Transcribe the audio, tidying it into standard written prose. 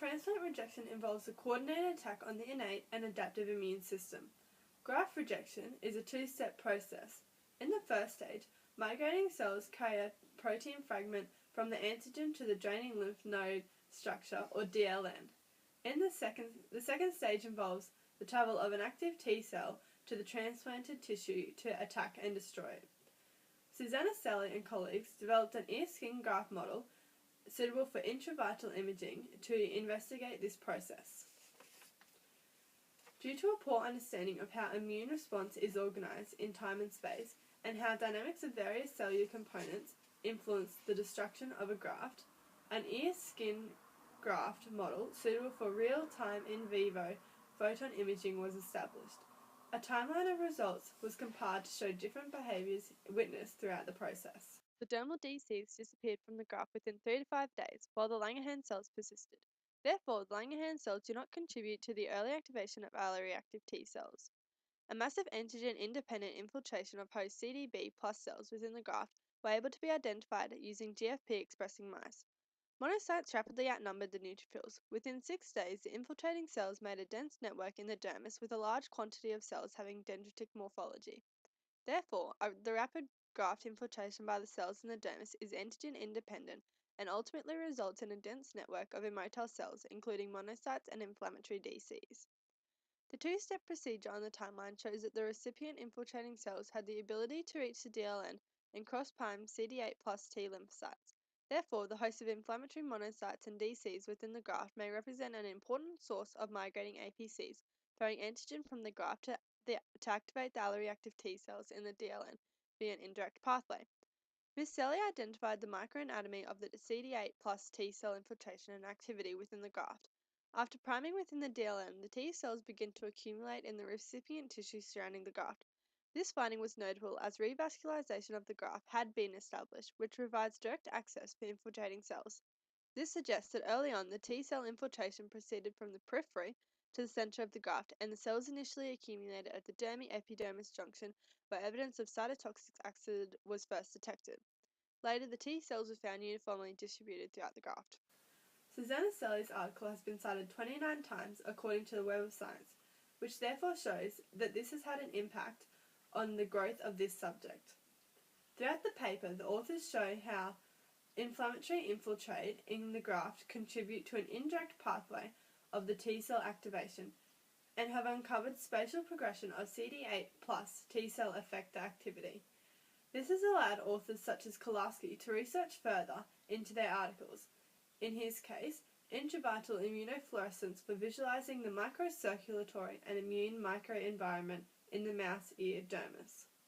Transplant rejection involves a coordinated attack on the innate and adaptive immune system. Graft rejection is a two-step process. In the first stage, migrating cells carry a protein fragment from the antigen to the draining lymph node structure, or DLN. The second stage involves the travel of an active T cell to the transplanted tissue to attack and destroy it. Susanna Sally and colleagues developed an ear skin graft model suitable for intravital imaging to investigate this process. Due to a poor understanding of how immune response is organised in time and space, and how dynamics of various cellular components influence the destruction of a graft, an ear skin graft model suitable for real-time in vivo photon imaging was established. A timeline of results was compiled to show different behaviours witnessed throughout the process. The dermal DCs disappeared from the graft within 3 to 5 days, while the Langerhans cells persisted. Therefore, the Langerhans cells do not contribute to the early activation of alloreactive T cells. A massive antigen-independent infiltration of host CDB plus cells within the graft were able to be identified using GFP-expressing mice. Monocytes rapidly outnumbered the neutrophils. Within 6 days, the infiltrating cells made a dense network in the dermis with a large quantity of cells having dendritic morphology. Therefore, the rapid graft infiltration by the cells in the dermis is antigen-independent and ultimately results in a dense network of immotile cells, including monocytes and inflammatory DCs. The two-step procedure on the timeline shows that the recipient infiltrating cells had the ability to reach the DLN and cross-prime CD8 plus T lymphocytes. Therefore, the host of inflammatory monocytes and DCs within the graft may represent an important source of migrating APCs, throwing antigen from the graft to activate the alloreactive T cells in the DLN via an indirect pathway. Ms. Selly identified the microanatomy of the CD8 plus T cell infiltration and activity within the graft. After priming within the DLN, the T cells begin to accumulate in the recipient tissue surrounding the graft. This finding was notable as revascularization of the graft had been established, which provides direct access for infiltrating cells. This suggests that early on the T cell infiltration proceeded from the periphery to the center of the graft, and the cells initially accumulated at the dermi-epidermis junction where evidence of cytotoxic acid was first detected. Later, the T cells were found uniformly distributed throughout the graft. Susanna Selly's article has been cited 29 times according to the Web of Science, which therefore shows that this has had an impact on the growth of this subject. Throughout the paper, the authors show how inflammatory infiltrate in the graft contribute to an indirect pathway of the T cell activation and have uncovered spatial progression of CD8 plus T cell effector activity. This has allowed authors such as Kolarski to research further into their articles, in his case, intravital immunofluorescence for visualizing the microcirculatory and immune microenvironment in the mouse ear dermis.